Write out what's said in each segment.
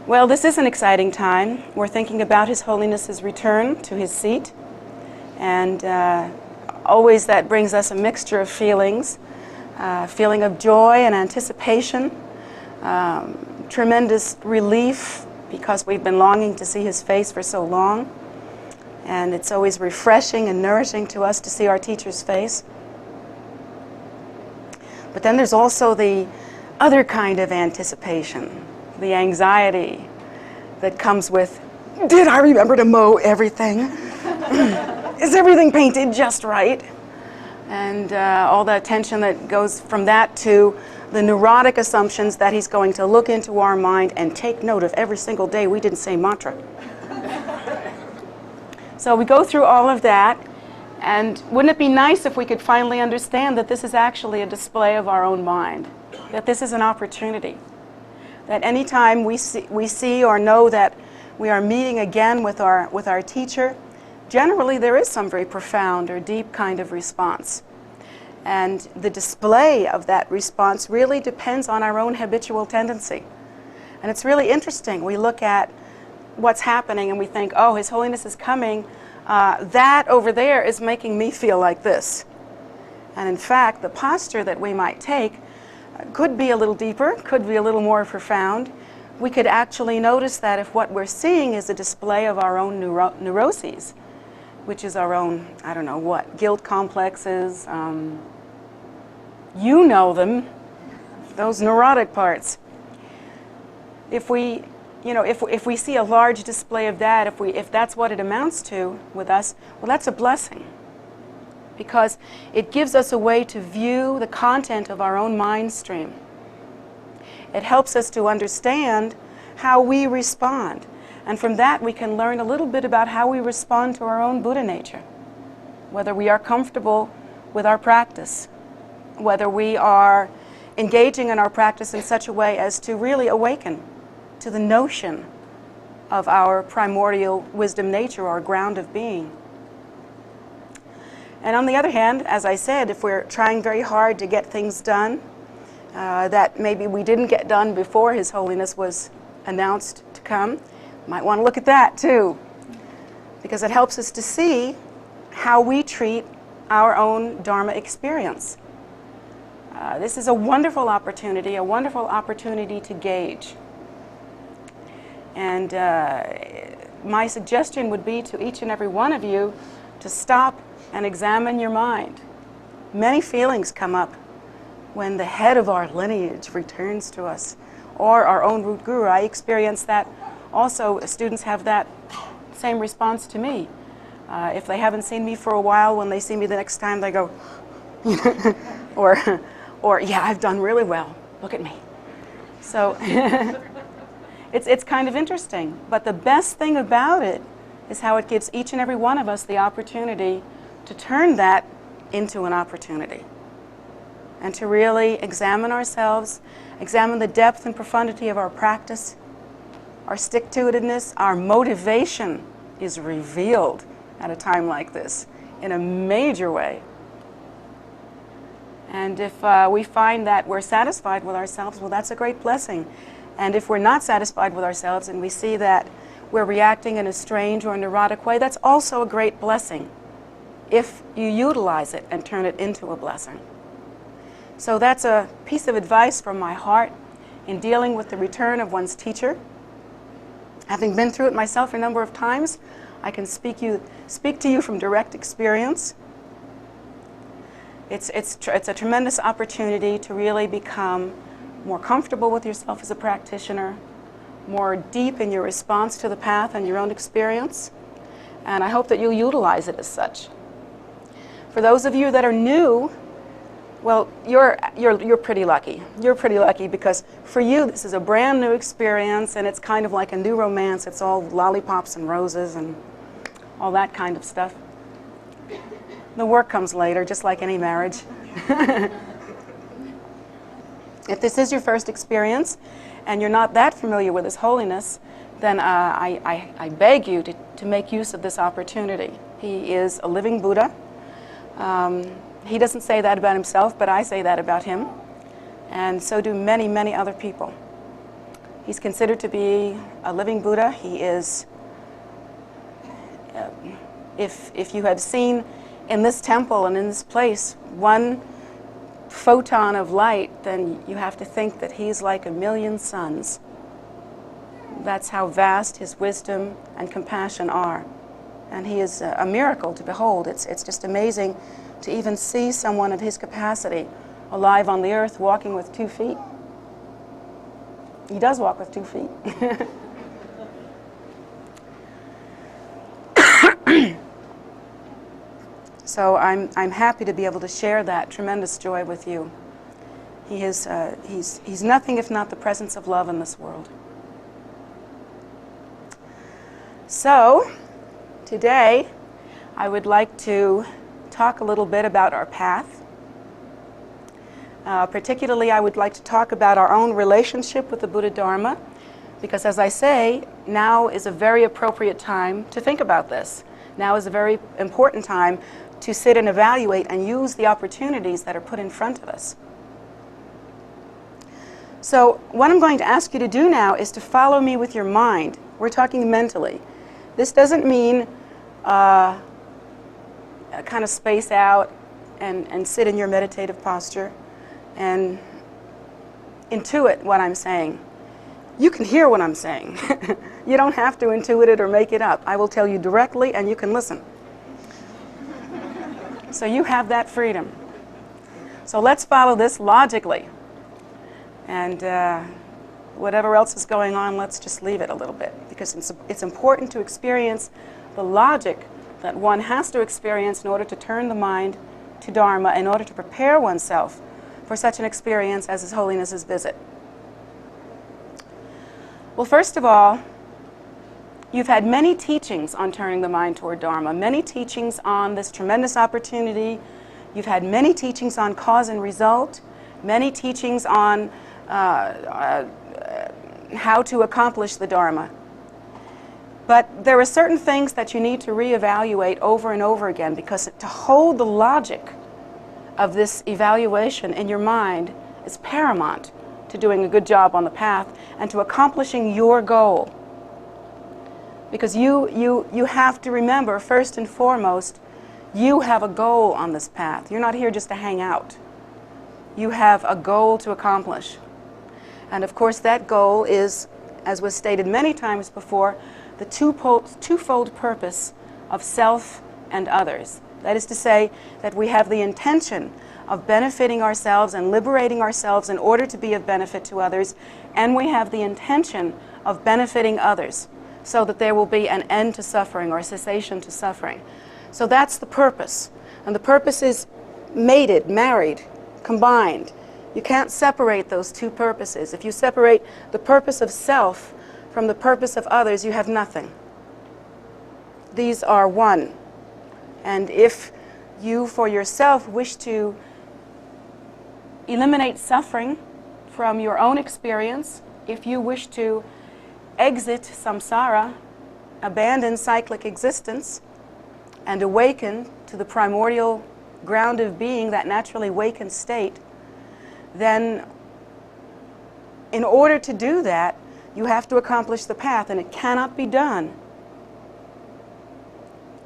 Well, this is an exciting time. We're thinking about His Holiness's return to his seat, and always that brings us a mixture of feelings, feeling of joy and anticipation, tremendous relief because we've been longing to see His face for so long, and it's always refreshing and nourishing to us to see our teacher's face. But then there's also the other kind of anticipation, the anxiety that comes with, did I remember to mow everything? Is everything painted just right? And all that tension that goes from that to the neurotic assumptions that He's going to look into our mind and take note of every single day we didn't say mantra. So we go through all of that, and wouldn't it be nice if we could finally understand that this is actually a display of our own mind, that this is an opportunity, that anytime we see or know that we are meeting again with our teacher, generally there is some very profound or deep kind of response. And the display of that response really depends on our own habitual tendency. And it's really interesting. We look at what's happening and we think, oh, His Holiness is coming. That over there is making me feel like this. And in fact, the posture that we might take could be a little deeper, could be a little more profound. We could actually notice that if what we're seeing is a display of our own neuroses, which is our own, I don't know what, guilt complexes, you know them, those neurotic parts. If we see a large display of that, if that's what it amounts to with us, well, that's a blessing, because it gives us a way to view the content of our own mind stream. It helps us to understand how we respond. And from that, we can learn a little bit about how we respond to our own Buddha nature, whether we are comfortable with our practice, whether we are engaging in our practice in such a way as to really awaken to the notion of our primordial wisdom nature, our ground of being. And on the other hand, as I said, if we're trying very hard to get things done that maybe we didn't get done before His Holiness was announced to come, might want to look at that too, because it helps us to see how we treat our own Dharma experience. This is a wonderful opportunity to gauge. And my suggestion would be to each and every one of you to stop and examine your mind. Many feelings come up when the head of our lineage returns to us, or our own root guru. I experience that also. Students have that same response to me. If they haven't seen me for a while, when they see me the next time, they go, or yeah, I've done really well. Look at me. So it's kind of interesting. But the best thing about it is how it gives each and every one of us the opportunity to turn that into an opportunity and to really examine ourselves, examine the depth and profundity of our practice, our stick-to-itiveness, our motivation is revealed at a time like this in a major way. And if we find that we're satisfied with ourselves, well, that's a great blessing. And if we're not satisfied with ourselves and we see that we're reacting in a strange or neurotic way, that's also a great blessing if you utilize it and turn it into a blessing. So that's a piece of advice from my heart in dealing with the return of one's teacher. Having been through it myself a number of times, I can speak to you from direct experience. It's a tremendous opportunity to really become more comfortable with yourself as a practitioner, more deep in your response to the path and your own experience, and I hope that you'll utilize it as such. For those of you that are new, well, you're pretty lucky. You're pretty lucky because for you this is a brand new experience, and it's kind of like a new romance. It's all lollipops and roses and all that kind of stuff. The work comes later, just like any marriage. If this is your first experience and you're not that familiar with His Holiness, then I beg you to make use of this opportunity. He is a living Buddha. He doesn't say that about himself, but I say that about him. And so do many, many other people. He's considered to be a living Buddha. He is, if you have seen in this temple and in this place one photon of light, then you have to think that he's like a million suns. That's how vast his wisdom and compassion are. And he is a miracle to behold. It's just amazing to even see someone of his capacity alive on the earth walking with 2 feet. He does walk with 2 feet. So I'm happy to be able to share that tremendous joy with you. He's nothing if not the presence of love in this world. So today I would like to talk a little bit about our path. Particularly I would like to talk about our own relationship with the Buddha Dharma, because as I say, now is a very appropriate time to think about this. Now is a very important time to sit and evaluate and use the opportunities that are put in front of us. So what I'm going to ask you to do now is to follow me with your mind. We're talking mentally. This doesn't mean kind of space out and sit in your meditative posture and intuit what I'm saying. You can hear what I'm saying. You don't have to intuit it or make it up. I will tell you directly and you can listen. So you have that freedom. So let's follow this logically. And whatever else is going on, let's just leave it a little bit, because it's important to experience the logic that one has to experience in order to turn the mind to Dharma, in order to prepare oneself for such an experience as His Holiness's visit. Well, first of all, you've had many teachings on turning the mind toward Dharma, many teachings on this tremendous opportunity. You've had many teachings on cause and result, many teachings on how to accomplish the Dharma. But there are certain things that you need to reevaluate over and over again, because to hold the logic of this evaluation in your mind is paramount to doing a good job on the path and to accomplishing your goal. Because you have to remember, first and foremost, you have a goal on this path. You're not here just to hang out. You have a goal to accomplish. And of course that goal is, as was stated many times before, the twofold purpose of self and others. That is to say that we have the intention of benefiting ourselves and liberating ourselves in order to be of benefit to others, and we have the intention of benefiting others so that there will be an end to suffering or cessation to suffering. So that's the purpose. And the purpose is mated, married, combined. You can't separate those two purposes. If you separate the purpose of self from the purpose of others, you have nothing. These are one. And if you, for yourself, wish to eliminate suffering from your own experience, if you wish to exit samsara, abandon cyclic existence, and awaken to the primordial ground of being, that naturally awakened state, then in order to do that, you have to accomplish the path, and it cannot be done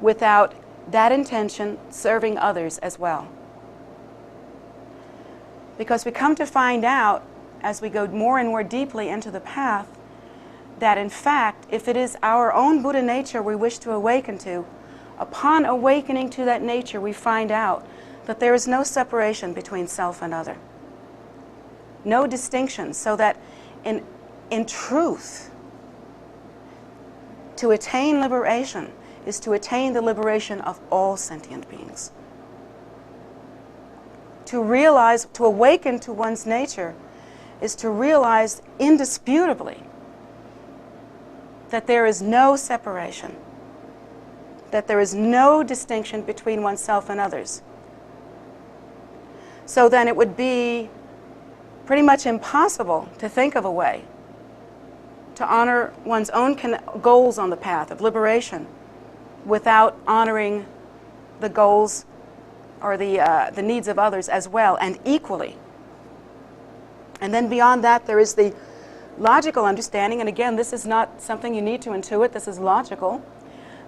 without that intention serving others as well. Because we come to find out, as we go more and more deeply into the path, that in fact, if it is our own Buddha nature we wish to awaken to, upon awakening to that nature, we find out that there is no separation between self and other. No distinction, so that in truth, to attain liberation is to attain the liberation of all sentient beings. To realize, to awaken to one's nature, is to realize indisputably that there is no separation, that there is no distinction between oneself and others. So then it would be pretty much impossible to think of a way to honor one's own goals on the path of liberation without honoring the goals or the needs of others as well and equally. And then beyond that, there is the logical understanding, and again, this is not something you need to intuit, this is logical,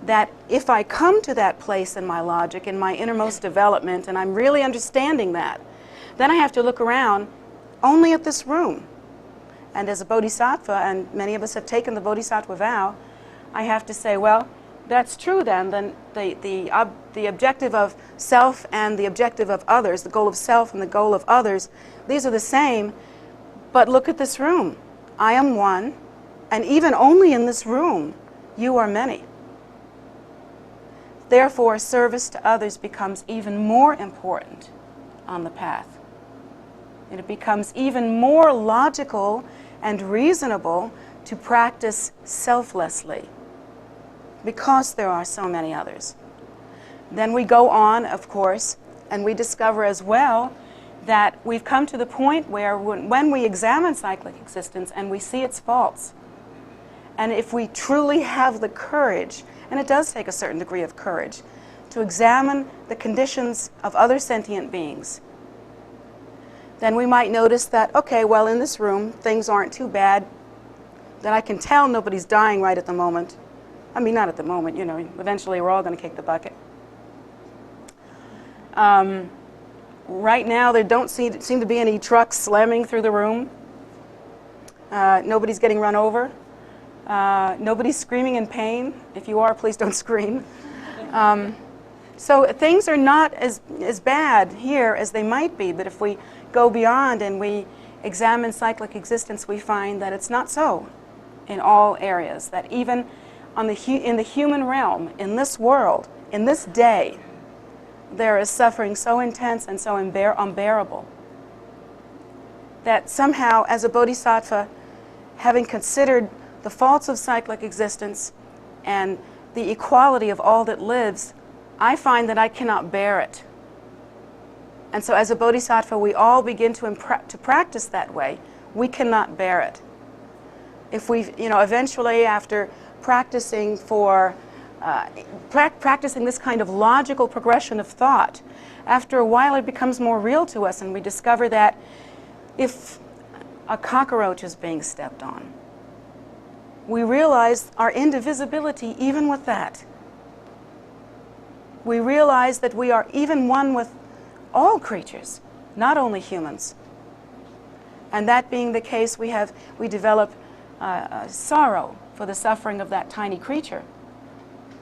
that if I come to that place in my logic, in my innermost development, and I'm really understanding that, then I have to look around only at this room. And as a bodhisattva, and many of us have taken the bodhisattva vow, I have to say, well, that's true then the objective of self and the objective of others, the goal of self and the goal of others, these are the same, but look at this room. I am one, and even only in this room, you are many. Therefore, service to others becomes even more important on the path. And it becomes even more logical and reasonable to practice selflessly because there are so many others. Then we go on, of course, and we discover as well that we've come to the point where when we examine cyclic existence and we see its faults, and if we truly have the courage, and it does take a certain degree of courage, to examine the conditions of other sentient beings, then we might notice that, okay, well, in this room, things aren't too bad, that I can tell nobody's dying right at the moment. I mean, not at the moment, you know, eventually we're all going to kick the bucket. Right now, there don't seem to be any trucks slamming through the room. Nobody's getting run over. Nobody's screaming in pain. If you are, please don't scream. So things are not as bad here as they might be, but if we go beyond and we examine cyclic existence, we find that it's not so in all areas, that even in the human realm, in this world, in this day, there is suffering so intense and so unbearable that somehow, as a bodhisattva, having considered the faults of cyclic existence and the equality of all that lives, I find that I cannot bear it. And so as a bodhisattva, we all begin to practice that way. We cannot bear it. If we, eventually after practicing practicing this kind of logical progression of thought, after a while it becomes more real to us, and we discover that if a cockroach is being stepped on, we realize our indivisibility even with that. We realize that we are even one with all creatures, not only humans. And that being the case, we develop sorrow for the suffering of that tiny creature.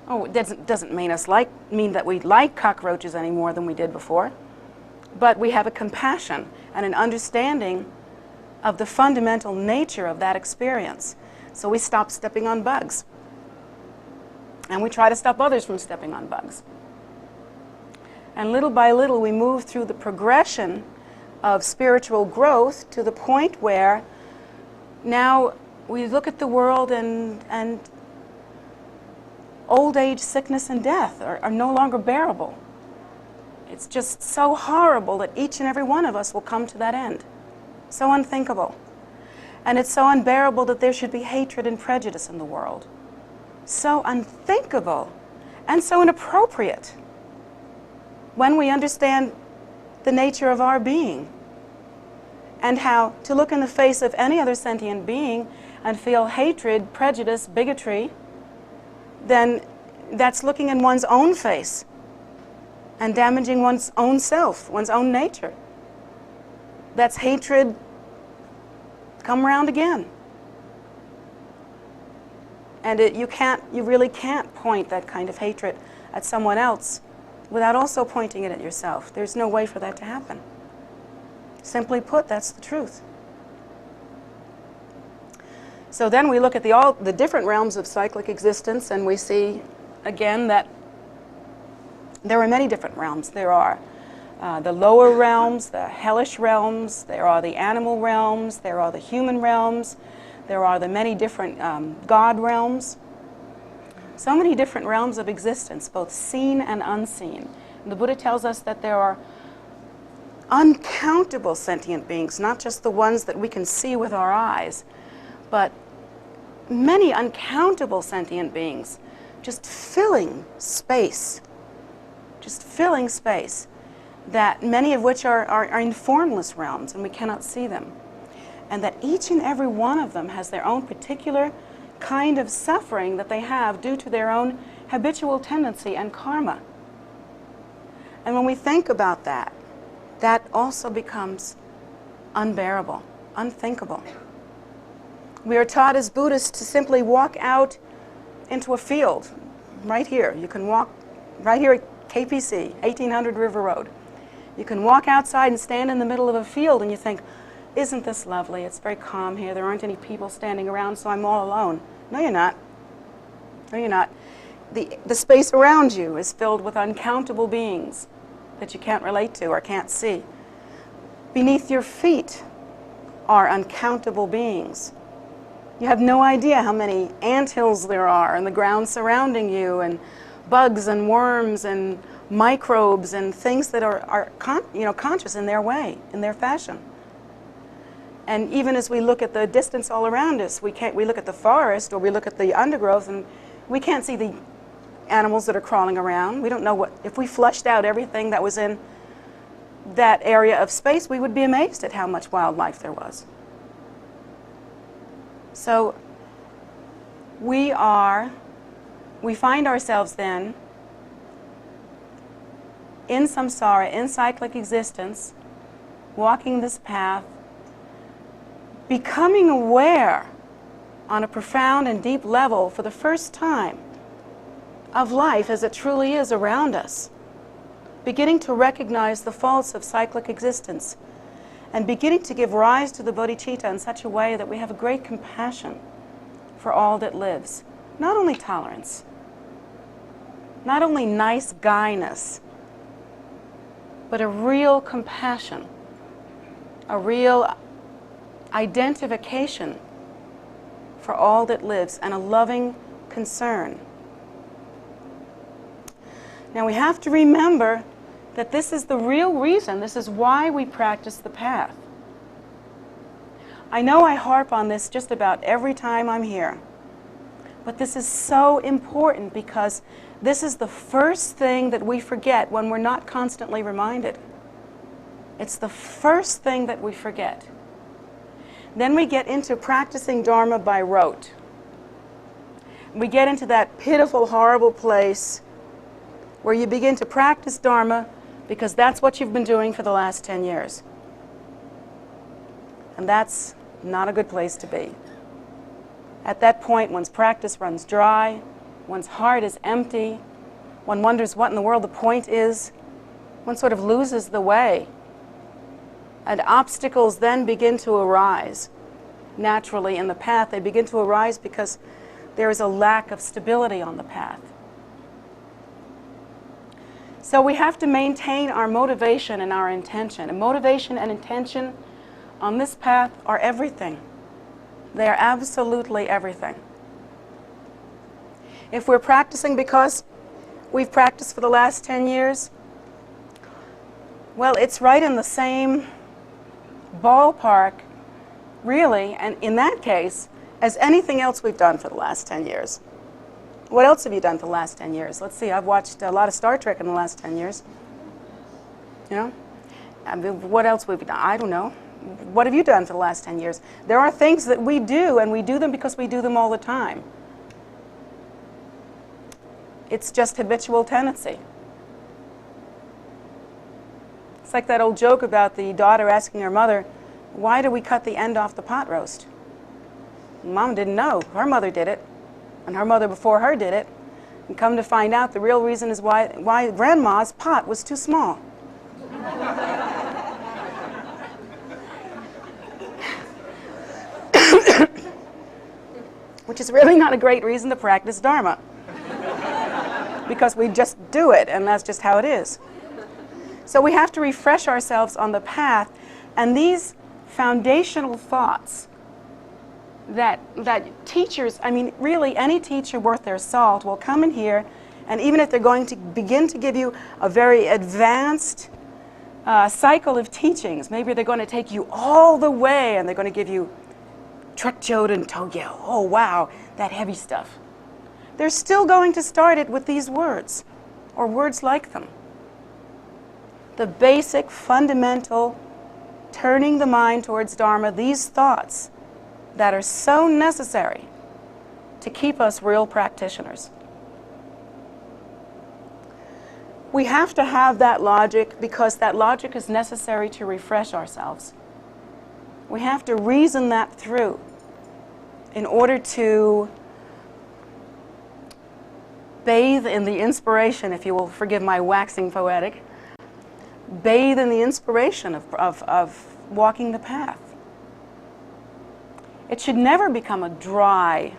Oh, it doesn't mean that we like cockroaches any more than we did before, but we have a compassion and an understanding of the fundamental nature of that experience. So we stop stepping on bugs, and we try to stop others from stepping on bugs. And little by little, we move through the progression of spiritual growth to the point where now we look at the world and old age, sickness, and death are no longer bearable. It's just so horrible that each and every one of us will come to that end. So unthinkable. And it's so unbearable that there should be hatred and prejudice in the world. So unthinkable and so inappropriate when we understand the nature of our being and how to look in the face of any other sentient being and feel hatred, prejudice, bigotry, then that's looking in one's own face and damaging one's own self, one's own nature. That's hatred come around again. And you really can't point that kind of hatred at someone else without also pointing it at yourself. There's no way for that to happen. Simply put, that's the truth. So then we look at the different realms of cyclic existence, and we see again that there are many different realms. There are the lower realms, the hellish realms, there are the animal realms, there are the human realms, there are the many different God realms. So many different realms of existence, both seen and unseen. And the Buddha tells us that there are uncountable sentient beings, not just the ones that we can see with our eyes, but many uncountable sentient beings just filling space, that many of which are in formless realms and we cannot see them. and that each and every one of them has their own particular kind of suffering that they have due to their own habitual tendency and karma. And when we think about that, that also becomes unbearable, unthinkable. We are taught as Buddhists to simply walk out into a field right here. You can walk right here at KPC, 1800 River Road. You can walk outside and stand in the middle of a field and you think, isn't this lovely? It's very calm here. There aren't any people standing around, so I'm all alone. No, you're not. No, you're not. The space around you is filled with uncountable beings that you can't relate to or can't see. Beneath your feet are uncountable beings. You have no idea how many anthills there are in the ground surrounding you, and bugs and worms and microbes and things that are conscious in their way, in their fashion. And even as we look at the distance all around us, we look at the forest or we look at the undergrowth and we can't see the animals that are crawling around. We don't know if we flushed out everything that was in that area of space, we would be amazed at how much wildlife there was. So we find ourselves then in samsara, in cyclic existence, walking this path, becoming aware on a profound and deep level for the first time of life as it truly is around us, beginning to recognize the faults of cyclic existence, and beginning to give rise to the bodhicitta in such a way that we have a great compassion for all that lives. Not only tolerance, not only nice guyness, but a real compassion, a real identification for all that lives, and a loving concern. Now we have to remember that this is the real reason, this is why we practice the path. I know I harp on this just about every time I'm here, but this is so important because this is the first thing that we forget when we're not constantly reminded. It's the first thing that we forget. Then we get into practicing Dharma by rote. We get into that pitiful, horrible place where you begin to practice Dharma because that's what you've been doing for the last 10 years. And that's not a good place to be. At that point, one's practice runs dry, one's heart is empty, one wonders what in the world the point is, one sort of loses the way. And obstacles then begin to arise naturally in the path. They begin to arise because there is a lack of stability on the path. So we have to maintain our motivation and our intention. And motivation and intention on this path are everything. They are absolutely everything. If we're practicing because we've practiced for the last 10 years, well, it's right in the same ballpark, really, and in that case, as anything else we've done for the last 10 years. What else have you done for the last 10 years? Let's see, I've watched a lot of Star Trek in the last 10 years. You know? I mean, what else have we done? I don't know. What have you done for the last 10 years? There are things that we do, and we do them because we do them all the time. It's just habitual tendency. It's like that old joke about the daughter asking her mother, why do we cut the end off the pot roast? Mom didn't know. Her mother did it, and her mother before her did it. And come to find out, the real reason is why Grandma's pot was too small. Which is really not a great reason to practice Dharma. Because we just do it, and that's just how it is. So we have to refresh ourselves on the path, and these foundational thoughts that teachers, I mean, really any teacher worth their salt will come in here, and even if they're going to begin to give you a very advanced cycle of teachings, maybe they're going to take you all the way, and they're going to give you Trek Choden Togyo. Oh, wow, that heavy stuff. They're still going to start it with these words, or words like them. The basic, fundamental turning the mind towards Dharma, these thoughts that are so necessary to keep us real practitioners. We have to have that logic because that logic is necessary to refresh ourselves. We have to reason that through in order to bathe in the inspiration, if you will forgive my waxing poetic, bathe in the inspiration of walking the path. It should never become a dry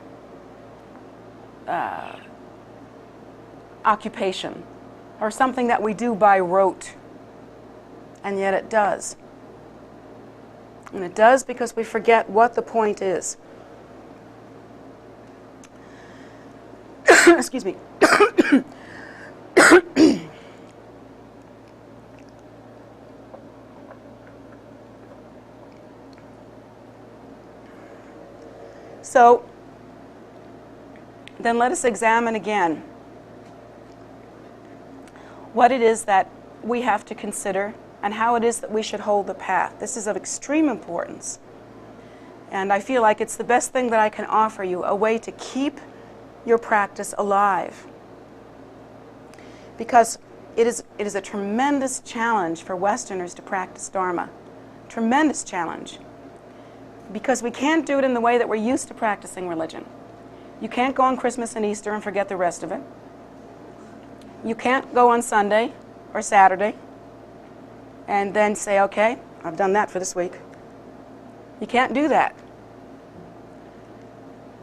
occupation or something that we do by rote, and yet it does. And it does because we forget what the point is. Excuse me. So, then let us examine again what it is that we have to consider and how it is that we should hold the path. This is of extreme importance. And I feel like it's the best thing that I can offer you, a way to keep your practice alive. Because it is a tremendous challenge for Westerners to practice Dharma. Tremendous challenge. Because we can't do it in the way that we're used to practicing religion. You can't go on Christmas and Easter and forget the rest of it. You can't go on Sunday or Saturday and then say, okay, I've done that for this week. You can't do that.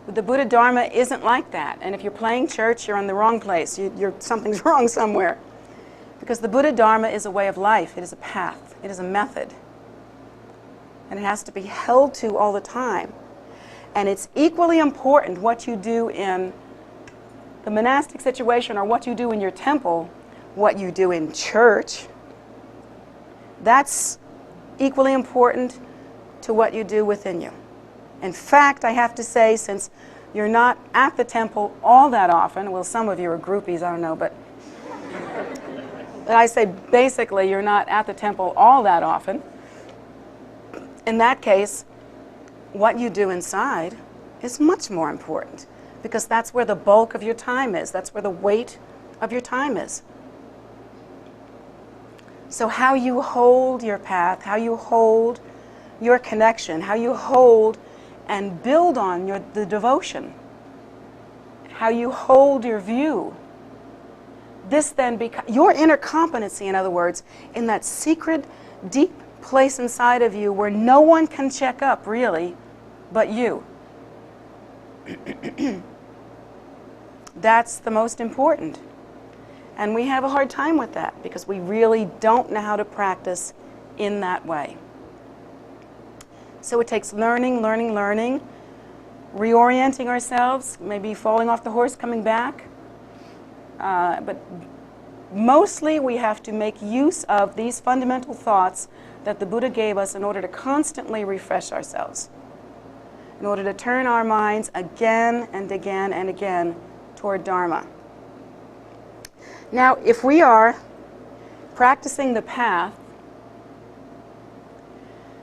The Buddha Dharma isn't like that. And if you're playing church, you're in the wrong place. Something's wrong somewhere. Because the Buddha Dharma is a way of life. It is a path. It is a method. And it has to be held to all the time. And it's equally important what you do in the monastic situation or what you do in your temple, what you do in church. That's equally important to what you do within you. In fact, I have to say, since you're not at the temple all that often, well, some of you are groupies, I don't know, but I say basically you're not at the temple all that often. In that case, what you do inside is much more important because that's where the bulk of your time is. That's where the weight of your time is. So how you hold your path, how you hold your connection, how you hold and build on the devotion, how you hold your view, this then becomes your inner competency, in other words, in that secret, deep place inside of you where no one can check up, really, but you. That's the most important. And we have a hard time with that because we really don't know how to practice in that way. So it takes learning, reorienting ourselves, maybe falling off the horse, coming back. But mostly we have to make use of these fundamental thoughts that the Buddha gave us in order to constantly refresh ourselves, in order to turn our minds again and again and again toward Dharma. Now, if we are practicing the path,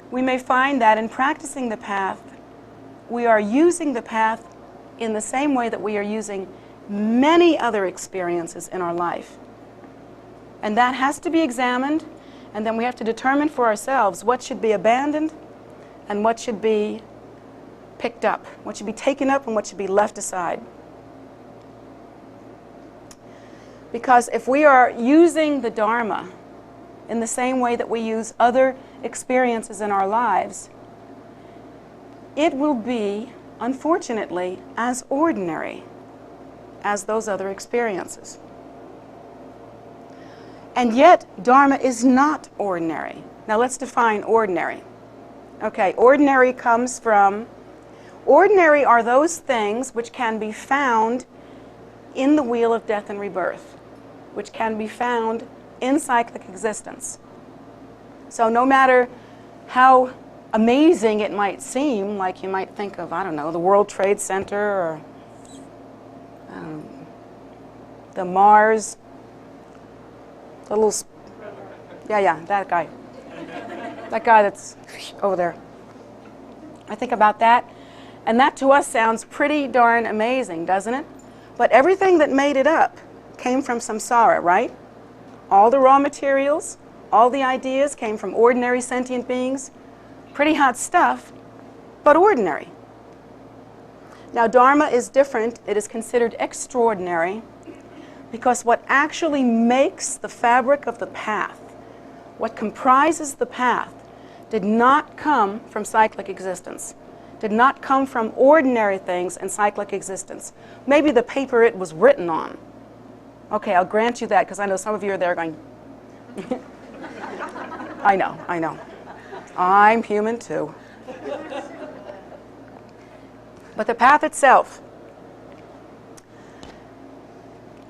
we may find that in practicing the path, we are using the path in the same way that we are using many other experiences in our life. And that has to be examined, and then we have to determine for ourselves what should be abandoned and what should be picked up, what should be taken up and what should be left aside. Because if we are using the Dharma in the same way that we use other experiences in our lives, it will be, unfortunately, as ordinary as those other experiences. And yet, Dharma is not ordinary. Now let's define ordinary. Okay, ordinary comes from, ordinary are those things which can be found in the wheel of death and rebirth, which can be found in cyclic existence. So no matter how amazing it might seem, like you might think of, I don't know, the World Trade Center or the Mars, the little, that guy. That guy that's over there. I think about that, and that to us sounds pretty darn amazing, doesn't it? But everything that made it up came from samsara, right? All the raw materials, all the ideas came from ordinary sentient beings. Pretty hot stuff, but ordinary. Now, Dharma is different. It is considered extraordinary because what actually makes the fabric of the path, what comprises the path, did not come from cyclic existence, did not come from ordinary things in cyclic existence. Maybe the paper it was written on. Okay, I'll grant you that because I know some of you are there going, I know. I'm human too. But the path itself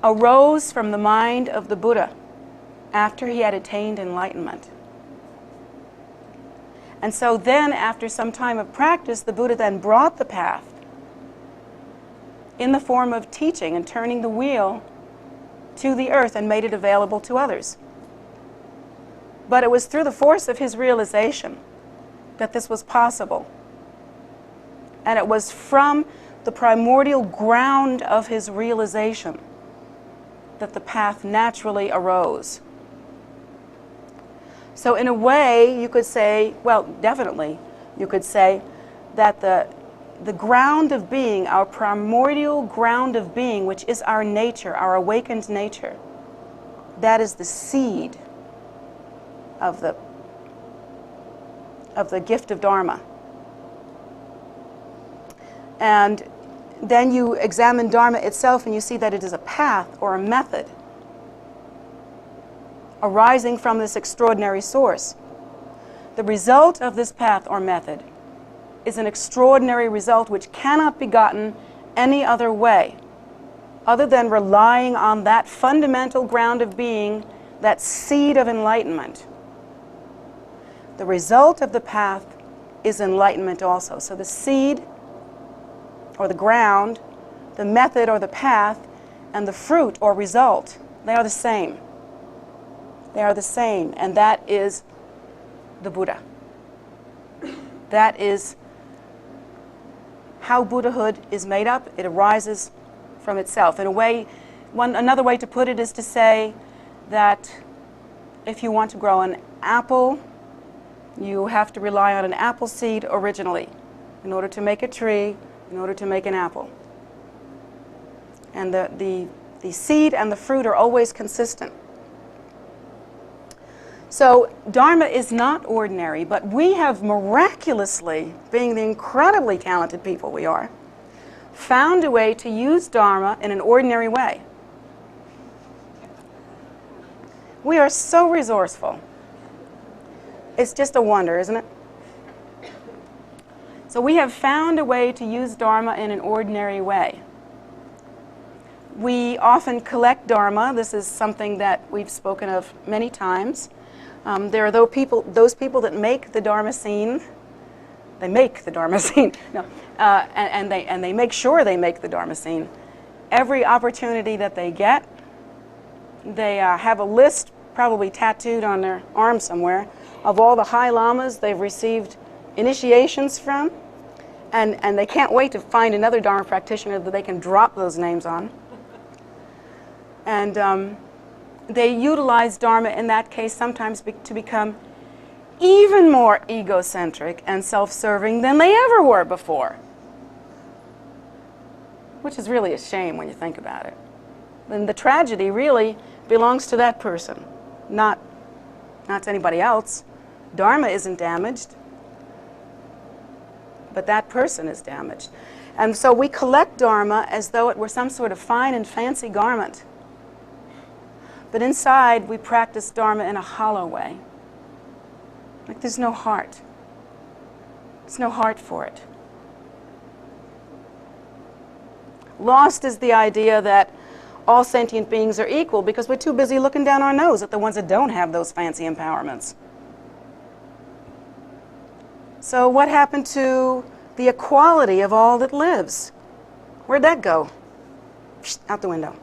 arose from the mind of the Buddha after he had attained enlightenment. And so then, after some time of practice, the Buddha then brought the path in the form of teaching and turning the wheel to the earth and made it available to others. But it was through the force of his realization that this was possible. And it was from the primordial ground of his realization that the path naturally arose. So in a way, you could say, well, definitely, you could say that the ground of being, our primordial ground of being, which is our nature, our awakened nature, that is the seed of the gift of Dharma. And then you examine Dharma itself and you see that it is a path or a method arising from this extraordinary source. The result of this path or method is an extraordinary result which cannot be gotten any other way other than relying on that fundamental ground of being, that seed of enlightenment. The result of the path is enlightenment also. So the seed or the ground, the method or the path, and the fruit or result, they are the same. They are the same, and that is the Buddha. That is how Buddhahood is made up. It arises from itself. In a way, another way to put it is to say that if you want to grow an apple, you have to rely on an apple seed originally in order to make a tree, in order to make an apple. And the seed and the fruit are always consistent. So Dharma is not ordinary, but we have miraculously, being the incredibly talented people we are, found a way to use Dharma in an ordinary way. We are so resourceful. It's just a wonder, isn't it? So we have found a way to use Dharma in an ordinary way. We often collect Dharma. This is something that we've spoken of many times. There are those people that make the Dharma scene. They make the Dharma scene. No, and they make sure they make the Dharma scene. Every opportunity that they get, they have a list, probably tattooed on their arm somewhere, of all the high lamas they've received initiations from, and they can't wait to find another Dharma practitioner that they can drop those names on. And they utilize Dharma in that case sometimes to become even more egocentric and self-serving than they ever were before, which is really a shame when you think about it. And the tragedy really belongs to that person, not to anybody else. Dharma isn't damaged, but that person is damaged. And so we collect Dharma as though it were some sort of fine and fancy garment. But inside, we practice Dharma in a hollow way. Like there's no heart. There's no heart for it. Lost is the idea that all sentient beings are equal because we're too busy looking down our nose at the ones that don't have those fancy empowerments. So what happened to the equality of all that lives? Where'd that go? Out the window.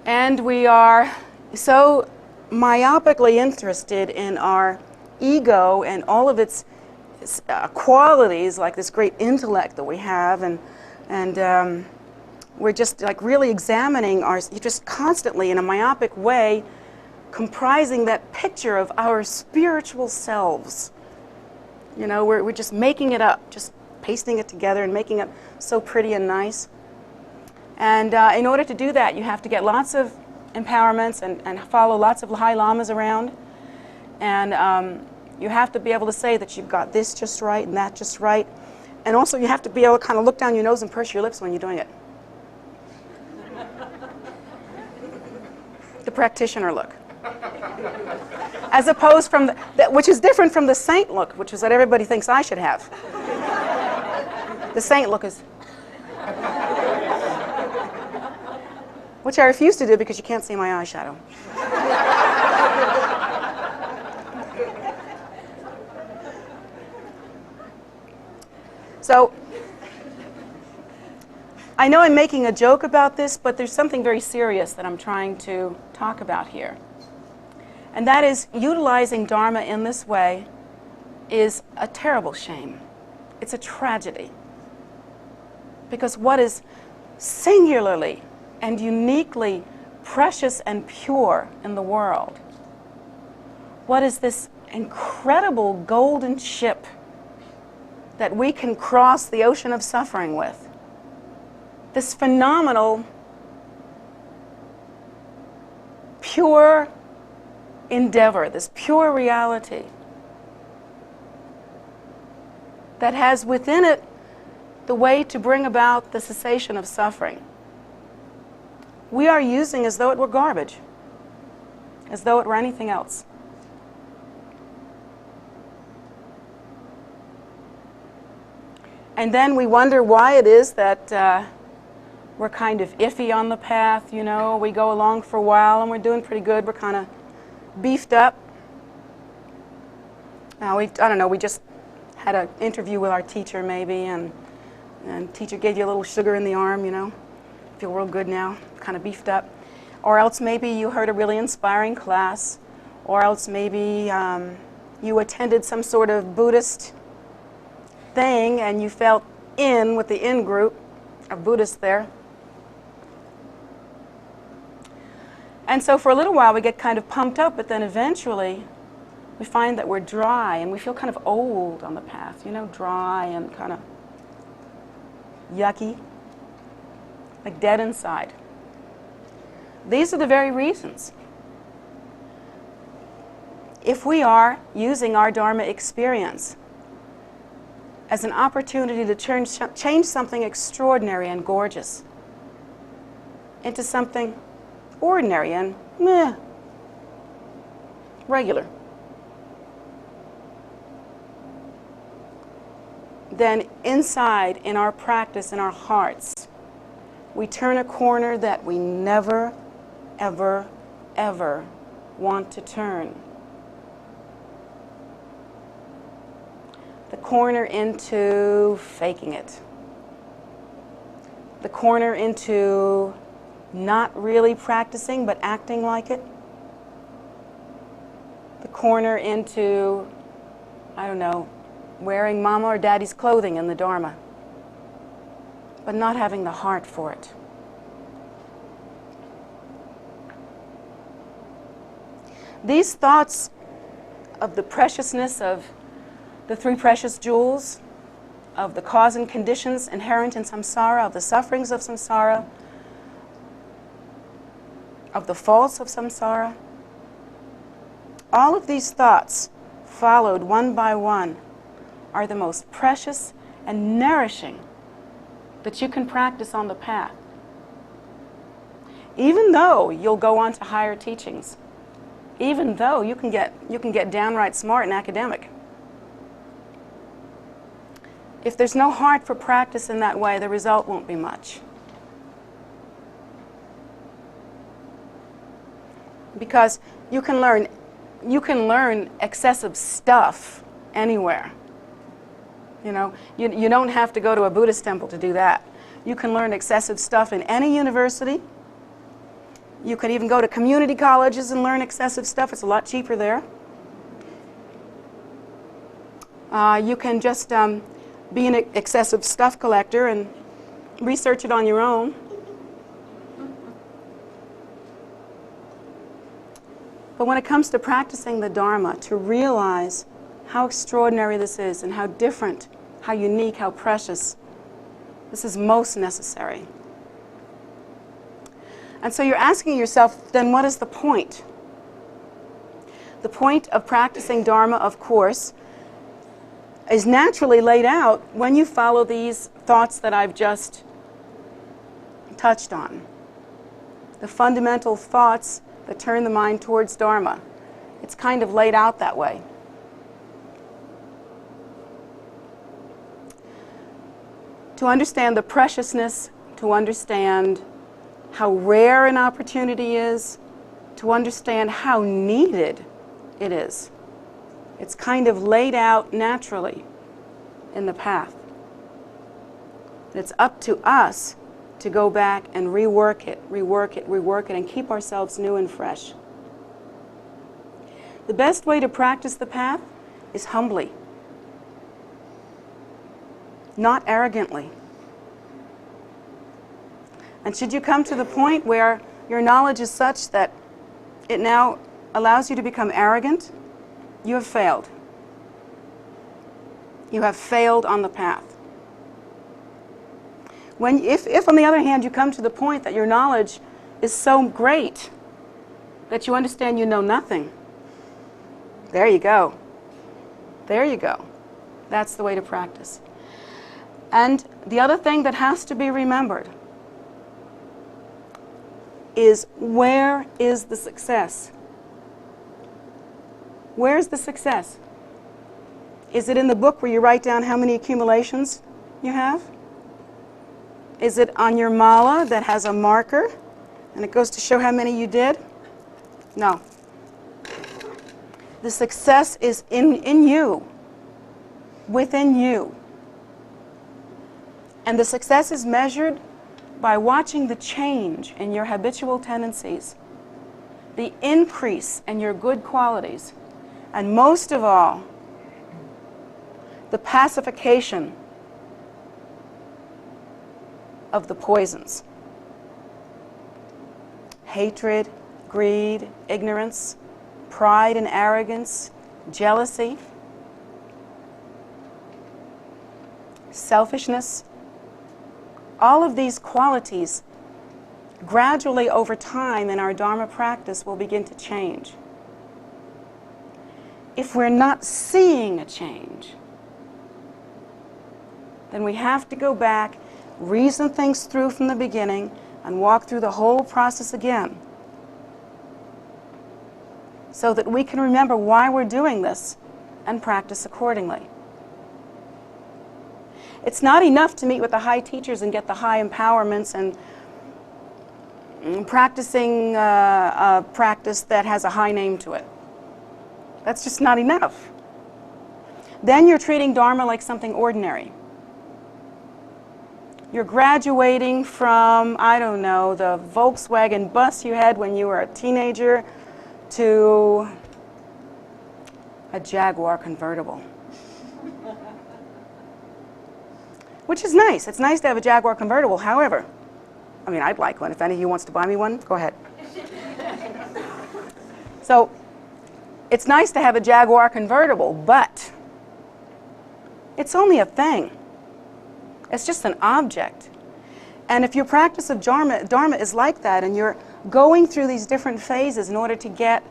And we are so myopically interested in our ego and all of its qualities, like this great intellect that we have, and we're just like really examining just constantly in a myopic way, comprising that picture of our spiritual selves. You know, we're just making it up, just pasting it together and making it so pretty and nice. And in order to do that, you have to get lots of empowerments and follow lots of high lamas around. And you have to be able to say that you've got this just right and that just right. And also you have to be able to kind of look down your nose and purse your lips when you're doing it. The practitioner look. As opposed from which is different from the saint look, which is what everybody thinks I should have. The saint look is, which I refuse to do because you can't see my eyeshadow. So, I know I'm making a joke about this, but there's something very serious that I'm trying to talk about here. And that is, utilizing Dharma in this way is a terrible shame. It's a tragedy. Because what is singularly and uniquely precious and pure in the world, what is this incredible golden ship that we can cross the ocean of suffering with, this phenomenal, pure endeavor, this pure reality that has within it the way to bring about the cessation of suffering, we are using as though it were garbage, as though it were anything else. And then we wonder why it is that we're kind of iffy on the path, you know. We go along for a while and we're doing pretty good. We're kind of beefed up. I don't know, we just had an interview with our teacher maybe, and teacher gave you a little sugar in the arm, you know. Feel real good now, kind of beefed up. Or else maybe you heard a really inspiring class, or else maybe you attended some sort of Buddhist thing and you felt in with the in group of Buddhists there. And so for a little while we get kind of pumped up, but then eventually we find that we're dry and we feel kind of old on the path, you know, dry and kind of yucky, like dead inside. These are the very reasons. If we are using our Dharma experience as an opportunity to change something extraordinary and gorgeous into something ordinary and regular, then inside, in our practice, in our hearts, we turn a corner that we never, ever, ever want to turn. The corner into faking it. The corner into not really practicing but acting like it. The corner into, I don't know, wearing mama or daddy's clothing in the Dharma, but not having the heart for it. These thoughts of the preciousness of the three precious jewels, of the cause and conditions inherent in samsara, of the sufferings of samsara, of the faults of samsara, all of these thoughts, followed one by one, are the most precious and nourishing that you can practice on the path. Even though you'll go on to higher teachings, even though you can get downright smart and academic, if there's no heart for practice in that way, the result won't be much. Because you can learn excessive stuff anywhere. You know, you don't have to go to a Buddhist temple to do that. You can learn excessive stuff in any university, You could even go to community colleges and learn excessive stuff. It's a lot cheaper there. You can just be an excessive stuff collector and research it on your own. But when it comes to practicing the Dharma, to realize how extraordinary this is and how different, how unique, how precious, this is most necessary. And so you're asking yourself, then what is the point? The point of practicing Dharma, of course, is naturally laid out when you follow these thoughts that I've just touched on. The fundamental thoughts that turn the mind towards Dharma. It's kind of laid out that way. To understand the preciousness, to understand how rare an opportunity is, to understand how needed it is. It's kind of laid out naturally in the path. It's up to us to go back and rework it, and keep ourselves new and fresh. The best way to practice the path is humbly, not arrogantly. And should you come to the point where your knowledge is such that it now allows you to become arrogant, you have failed. You have failed on the path. If on the other hand you come to the point that your knowledge is so great that you understand you know nothing, there you go. There you go. That's the way to practice. And the other thing that has to be remembered is, where is the success? Where's the success? Is it in the book where you write down how many accumulations you have? Is it on your mala that has a marker and it goes to show how many you did? No. The success is in you, within you. And the success is measured by watching the change in your habitual tendencies, the increase in your good qualities, and most of all, the pacification of the poisons. Hatred, greed, ignorance, pride and arrogance, jealousy, selfishness. All of these qualities gradually over time in our Dharma practice will begin to change. If we're not seeing a change, then we have to go back, reason things through from the beginning, and walk through the whole process again, so that we can remember why we're doing this and practice accordingly. It's not enough to meet with the high teachers and get the high empowerments and practicing a practice that has a high name to it. That's just not enough. Then you're treating Dharma like something ordinary. You're graduating from, I don't know, the Volkswagen bus you had when you were a teenager to a Jaguar convertible. Which is nice. It's nice to have a Jaguar convertible. However, I mean, I'd like one. If any of you wants to buy me one, go ahead. So, it's nice to have a Jaguar convertible, but it's only a thing. It's just an object. And if your practice of Dharma is like that, and you're going through these different phases in order to get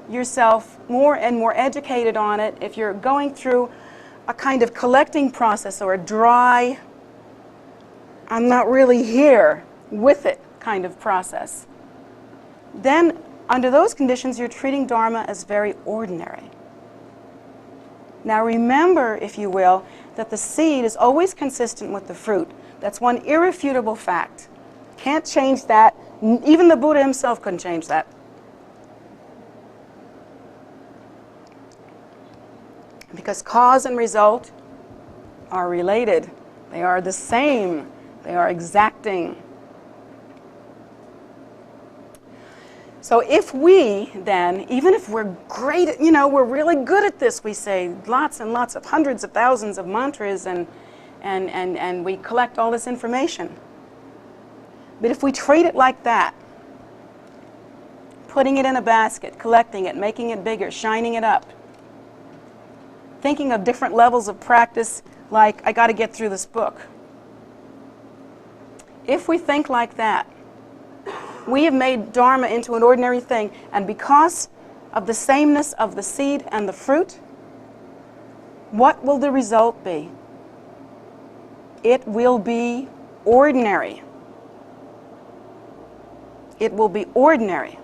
yourself more and more educated on it, if you're going through a kind of collecting process or a dry, I'm not really here with it kind of process, then under those conditions you're treating Dharma as very ordinary. Now remember, if you will, that the seed is always consistent with the fruit. That's one irrefutable fact. Can't change that. Even the Buddha himself couldn't change that. Because cause and result are related. They are the same. They are exacting. So if we then, even if we're great, we're really good at this, we say lots and lots of hundreds of thousands of mantras and we collect all this information. But if we treat it like that, putting it in a basket, collecting it, making it bigger, shining it up, thinking of different levels of practice like, I got to get through this book. If we think like that, we have made Dharma into an ordinary thing, and because of the sameness of the seed and the fruit, what will the result be? It will be ordinary. It will be ordinary.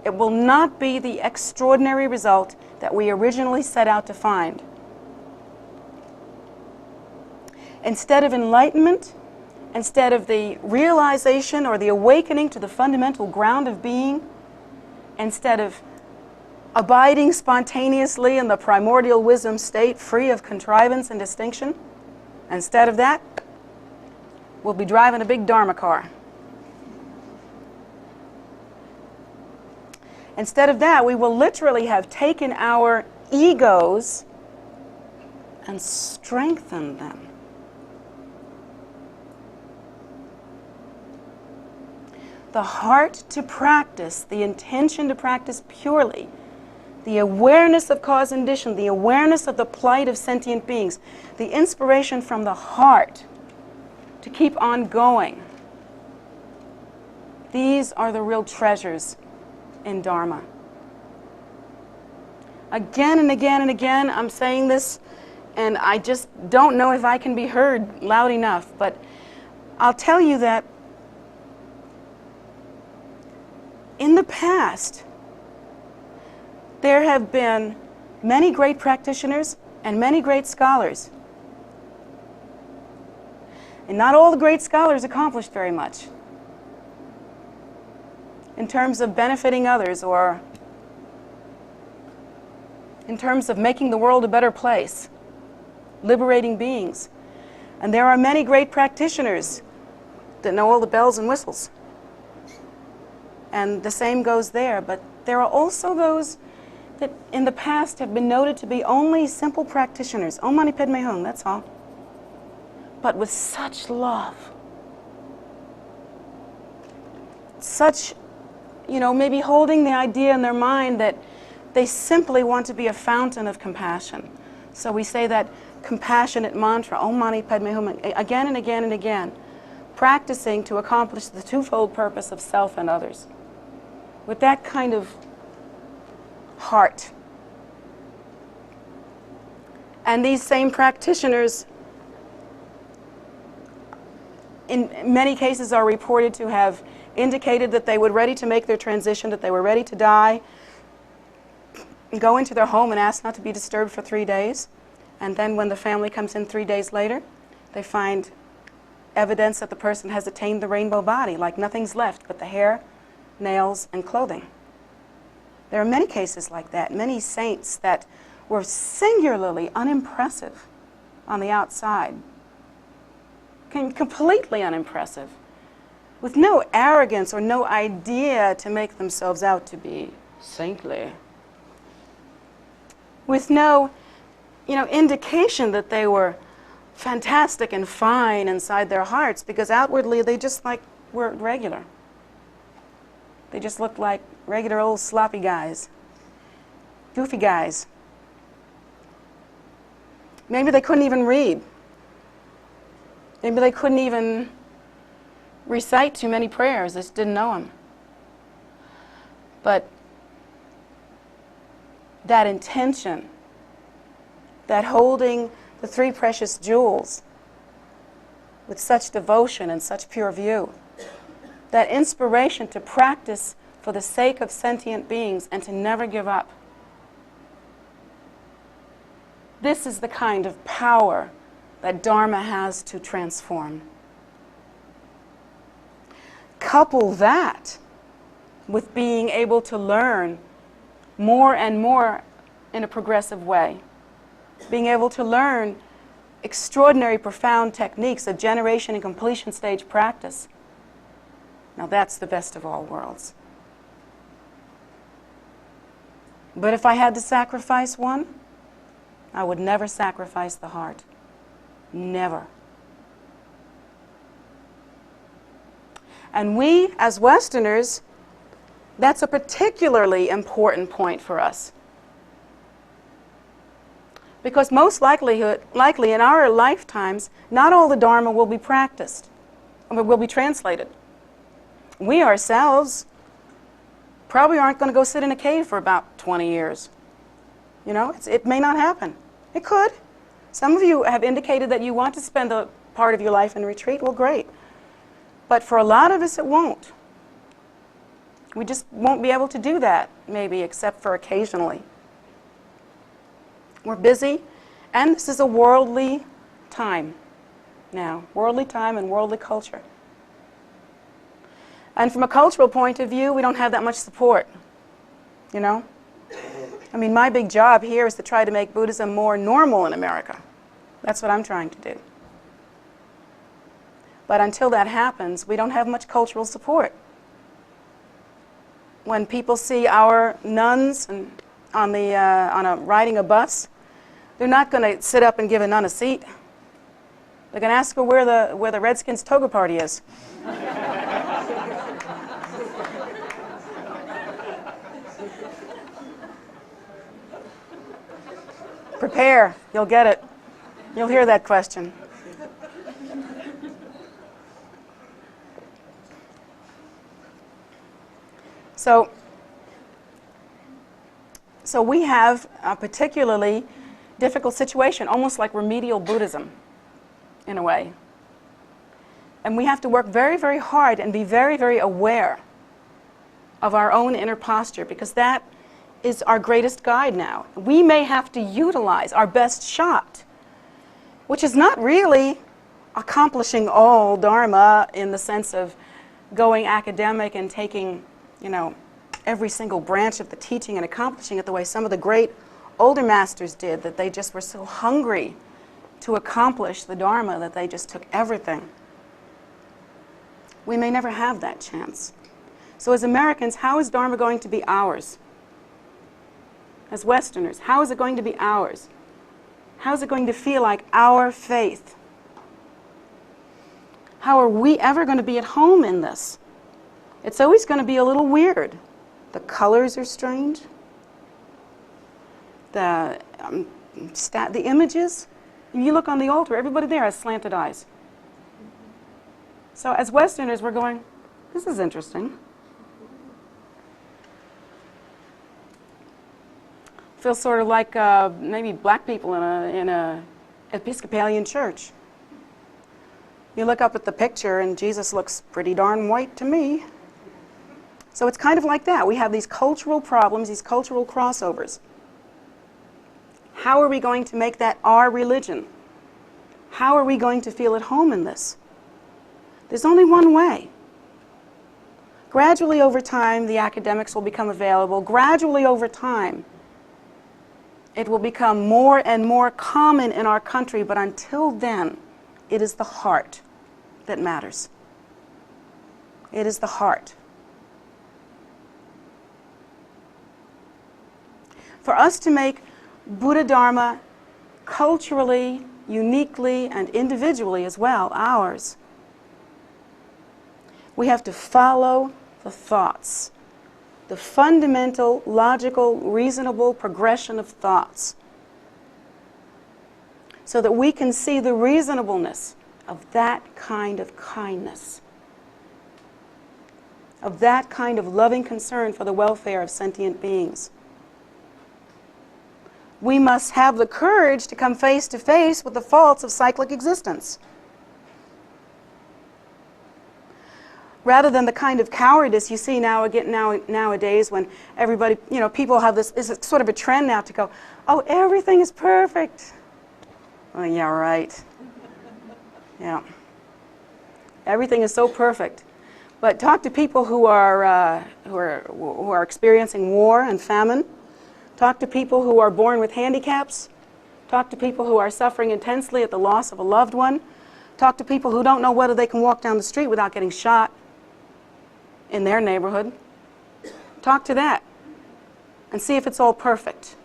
It will not be the extraordinary result that we originally set out to find. Instead of enlightenment, instead of the realization or the awakening to the fundamental ground of being, instead of abiding spontaneously in the primordial wisdom state, free of contrivance and distinction, instead of that, we'll be driving a big Dharma car. Instead of that, we will literally have taken our egos and strengthened them. The heart to practice, the intention to practice purely, the awareness of cause and condition, the awareness of the plight of sentient beings, the inspiration from the heart to keep on going. These are the real treasures in Dharma. Again and again and again, I'm saying this, and I just don't know if I can be heard loud enough, but I'll tell you that in the past, there have been many great practitioners and many great scholars. And not all the great scholars accomplished very much in terms of benefiting others or in terms of making the world a better place, liberating beings. And there are many great practitioners that know all the bells and whistles. And the same goes there, but there are also those that in the past have been noted to be only simple practitioners. Om Mani Padme Hum, that's all. But with such love. Such, maybe holding the idea in their mind that they simply want to be a fountain of compassion. So we say that compassionate mantra, Om Mani Padme Hum, again and again and again, practicing to accomplish the twofold purpose of self and others. With that kind of heart. And these same practitioners, in many cases, are reported to have indicated that they were ready to make their transition, that they were ready to die, go into their home and ask not to be disturbed for 3 days. And then when the family comes in 3 days later, they find evidence that the person has attained the rainbow body, like nothing's left but the hair, nails, and clothing. There are many cases like that, many saints that were singularly unimpressive on the outside, completely unimpressive, with no arrogance or no idea to make themselves out to be saintly, with no, indication that they were fantastic and fine inside their hearts, because outwardly they just were regular. They just looked like regular old sloppy guys, goofy guys. Maybe they couldn't even read. Maybe they couldn't even recite too many prayers. They just didn't know them. But that intention, that holding the three precious jewels with such devotion and such pure view, that inspiration to practice for the sake of sentient beings and to never give up. This is the kind of power that Dharma has to transform. Couple that with being able to learn more and more in a progressive way, being able to learn extraordinary, profound techniques of generation and completion stage practice. Now that's the best of all worlds. But if I had to sacrifice one, I would never sacrifice the heart. Never. And we, as Westerners, that's a particularly important point for us. Because most likely in our lifetimes, not all the Dharma will be practiced, or will be translated. We ourselves probably aren't going to go sit in a cave for about 20 years. You know, it may not happen. It could. Some of you have indicated that you want to spend a part of your life in retreat. Well, great. But for a lot of us, it won't. We just won't be able to do that, maybe, except for occasionally. We're busy, and this is a worldly time now. Worldly time and worldly culture. And from a cultural point of view, we don't have that much support, you know? I mean, my big job here is to try to make Buddhism more normal in America. That's what I'm trying to do. But until that happens, we don't have much cultural support. When people see our nuns riding a bus, they're not going to sit up and give a nun a seat. They're going to ask her where the Redskins toga party is. Prepare, you'll get it. You'll hear that question. So we have a particularly difficult situation, almost like remedial Buddhism, in a way. And we have to work very, very hard and be very, very aware of our own inner posture, because that is our greatest guide now. We may have to utilize our best shot, which is not really accomplishing all Dharma in the sense of going academic and taking, you know, every single branch of the teaching and accomplishing it the way some of the great older masters did, that they just were so hungry to accomplish the Dharma that they just took everything. We may never have that chance. So as Americans, how is Dharma going to be ours? As Westerners, how is it going to be ours? How is it going to feel like our faith? How are we ever going to be at home in this? It's always going to be a little weird. The colors are strange. The images. If you look on the altar, everybody there has slanted eyes. So as Westerners, we're going, this is interesting. Feels sort of like maybe black people in a Episcopalian church. You look up at the picture and Jesus looks pretty darn white to me. So it's kind of like that. We have these cultural problems, these cultural crossovers. How are we going to make that our religion? How are we going to feel at home in this? There's only one way. Gradually over time, the academics will become available. Gradually over time, it will become more and more common in our country, but until then, it is the heart that matters. It is the heart. For us to make Buddha Dharma culturally, uniquely, and individually as well ours, we have to follow the thoughts, the fundamental, logical, reasonable progression of thoughts, so that we can see the reasonableness of that kind of kindness, of that kind of loving concern for the welfare of sentient beings. We must have the courage to come face to face with the faults of cyclic existence, rather than the kind of cowardice you see nowadays when everybody, you know, people have this sort of a trend now to go, oh, everything is perfect. Oh, yeah, right. Yeah. Everything is so perfect. But talk to people who are experiencing war and famine. Talk to people who are born with handicaps. Talk to people who are suffering intensely at the loss of a loved one. Talk to people who don't know whether they can walk down the street without getting shot in their neighborhood. Talk to that. and see if it's all perfect.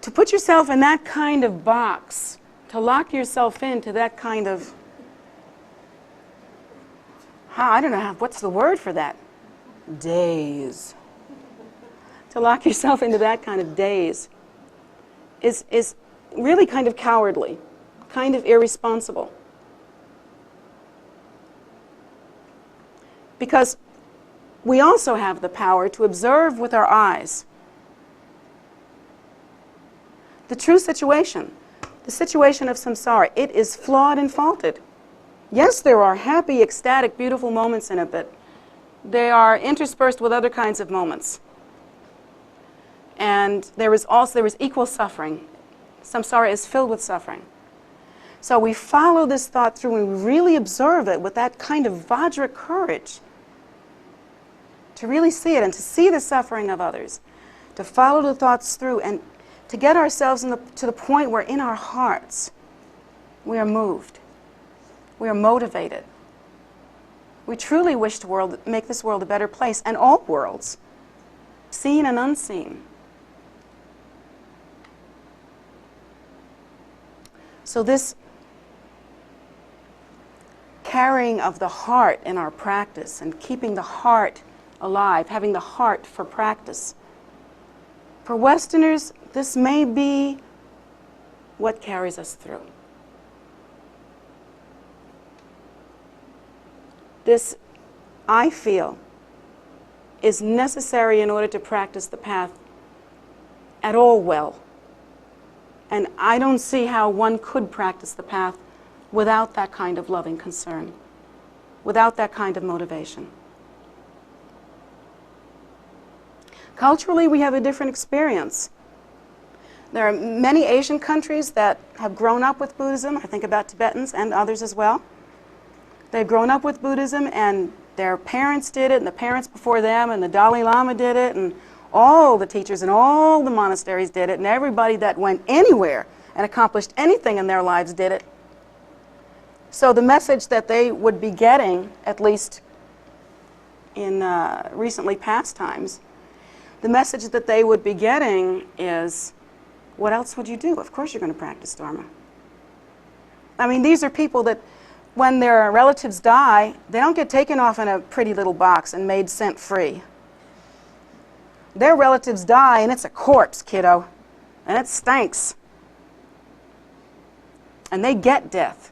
To put yourself in that kind of box, to lock yourself into that kind of, I don't know, what's the word for that? Daze. To lock yourself into that kind of daze is really kind of cowardly, kind of irresponsible. Because we also have the power to observe with our eyes the true situation, the situation of samsara. It is flawed and faulted. Yes, there are happy, ecstatic, beautiful moments in it, but they are interspersed with other kinds of moments. And there is equal suffering. Samsara is filled with suffering. So we follow this thought through and we really observe it with that kind of vajra courage, to really see it and to see the suffering of others, to follow the thoughts through and to get ourselves to the point where in our hearts we are moved, we are motivated. We truly wish to make this world a better place, and all worlds, seen and unseen. So this carrying of the heart in our practice and keeping the heart alive, having the heart for practice. For Westerners, this may be what carries us through. This, I feel, is necessary in order to practice the path at all well. And I don't see how one could practice the path without that kind of loving concern, without that kind of motivation. Culturally, we have a different experience. There are many Asian countries that have grown up with Buddhism. I think about Tibetans and others as well. They've grown up with Buddhism, and their parents did it, and the parents before them, and the Dalai Lama did it, and all the teachers and all the monasteries did it, and everybody that went anywhere and accomplished anything in their lives did it. So the message that they would be getting, at least in recently past times, the message that they would be getting is, what else would you do? Of course you're going to practice Dharma. I mean, these are people that when their relatives die, they don't get taken off in a pretty little box and made scent-free. Their relatives die, and it's a corpse, kiddo, and it stinks. And they get death,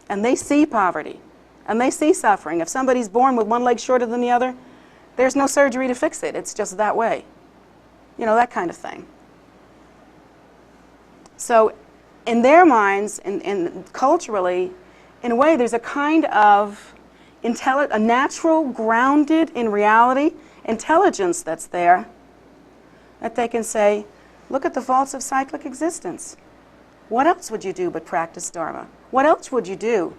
and they see poverty, and they see suffering. If somebody's born with one leg shorter than the other, there's no surgery to fix it. It's just that way. You know, that kind of thing. So in their minds, and culturally, in a way, there's a kind of a natural, grounded in reality intelligence that's there, that they can say, look at the faults of cyclic existence. What else would you do but practice Dharma? What else would you do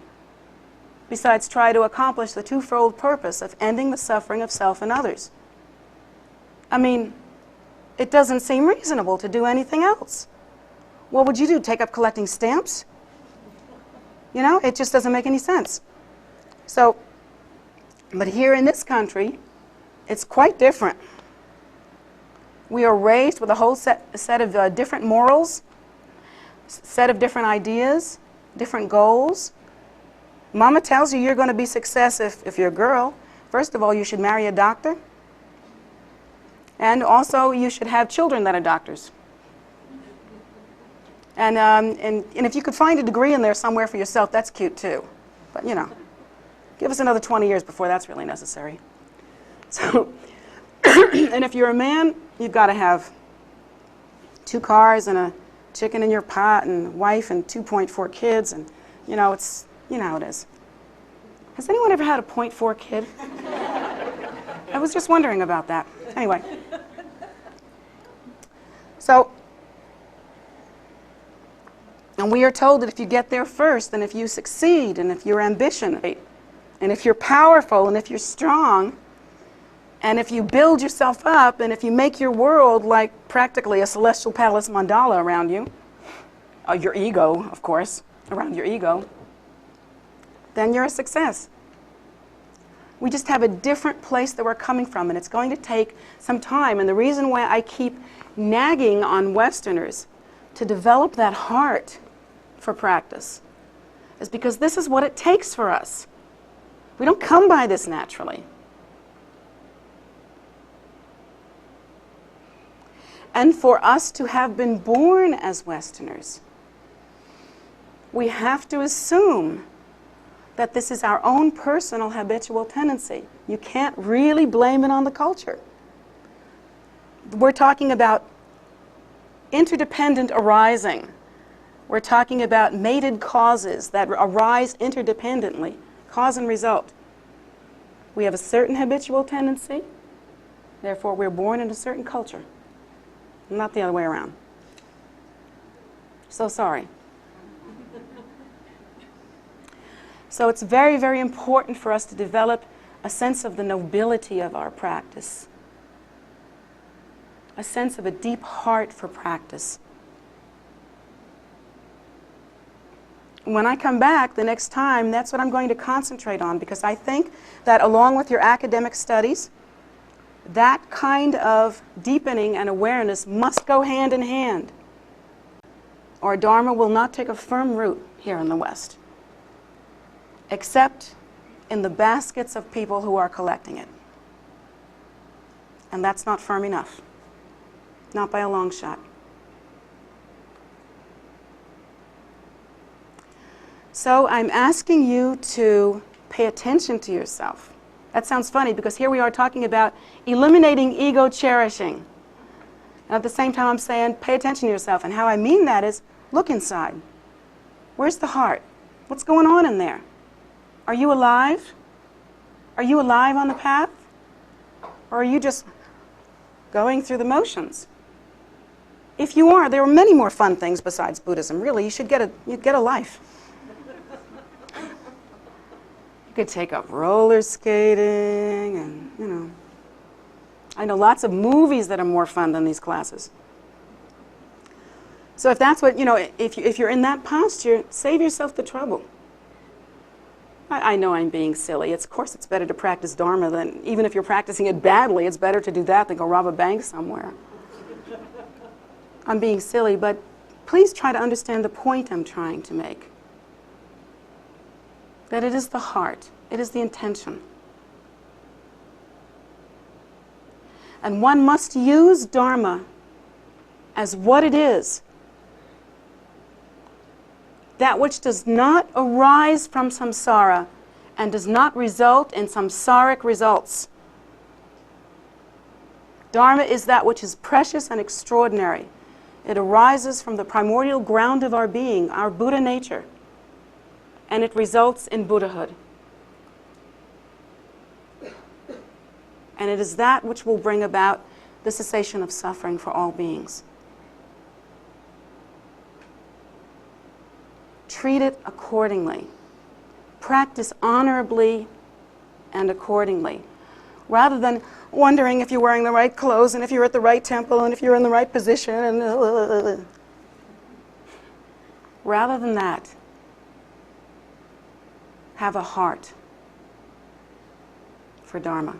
besides try to accomplish the twofold purpose of ending the suffering of self and others? I mean, it doesn't seem reasonable to do anything else. What would you do? Take up collecting stamps? You know, it just doesn't make any sense. So, but here in this country, it's quite different. We are raised with a whole set of different morals, set of different ideas, different goals. Mama tells you you're going to be success if you're a girl. First of all, you should marry a doctor. And also, you should have children that are doctors. And if you could find a degree in there somewhere for yourself, that's cute too. But, you know, give us another 20 years before that's really necessary. So, and if you're a man, you've got to have 2 cars and a chicken in your pot and a wife and 2.4 kids. And, you know, you know how it is. Has anyone ever had a 0.4 kid? I was just wondering about that. Anyway. So, and we are told that if you get there first, and if you succeed, and if you're ambitious, and if you're powerful, and if you're strong, and if you build yourself up, and if you make your world like practically a celestial palace mandala around you, your ego, of course, around your ego, then you're a success. We just have a different place that we're coming from, and it's going to take some time. And the reason why I keep nagging on Westerners to develop that heart for practice is because this is what it takes for us. We don't come by this naturally. And for us to have been born as Westerners, we have to assume that this is our own personal habitual tendency. You can't really blame it on the culture. We're talking about interdependent arising. We're talking about mated causes that arise interdependently, cause and result. We have a certain habitual tendency, therefore we're born in a certain culture, not the other way around. So sorry. So it's very, very important for us to develop a sense of the nobility of our practice, a sense of a deep heart for practice. When I come back the next time, that's what I'm going to concentrate on, because I think that along with your academic studies, that kind of deepening and awareness must go hand in hand, or Dharma will not take a firm root here in the West, except in the baskets of people who are collecting it. And that's not firm enough, not by a long shot. So I'm asking you to pay attention to yourself. That sounds funny, because here we are talking about eliminating ego cherishing. And at the same time I'm saying pay attention to yourself. And how I mean that is look inside. Where's the heart? What's going on in there? Are you alive? Are you alive on the path? Or are you just going through the motions? If you are, there are many more fun things besides Buddhism. Really, you'd get a life. You could take up roller skating and, you know. I know lots of movies that are more fun than these classes. So if that's what, you know, if you're in that posture, save yourself the trouble. I know I'm being silly. Of course it's better to practice Dharma than, even if you're practicing it badly, it's better to do that than go rob a bank somewhere. I'm being silly, but please try to understand the point I'm trying to make. That it is the heart, it is the intention. And one must use Dharma as what it is. That which does not arise from samsara and does not result in samsaric results. Dharma is that which is precious and extraordinary. It arises from the primordial ground of our being, our Buddha nature, and it results in Buddhahood. And it is that which will bring about the cessation of suffering for all beings. Treat it accordingly. Practice honorably and accordingly, rather than wondering if you're wearing the right clothes and if you're at the right temple and if you're in the right position and rather than that, have a heart for Dharma.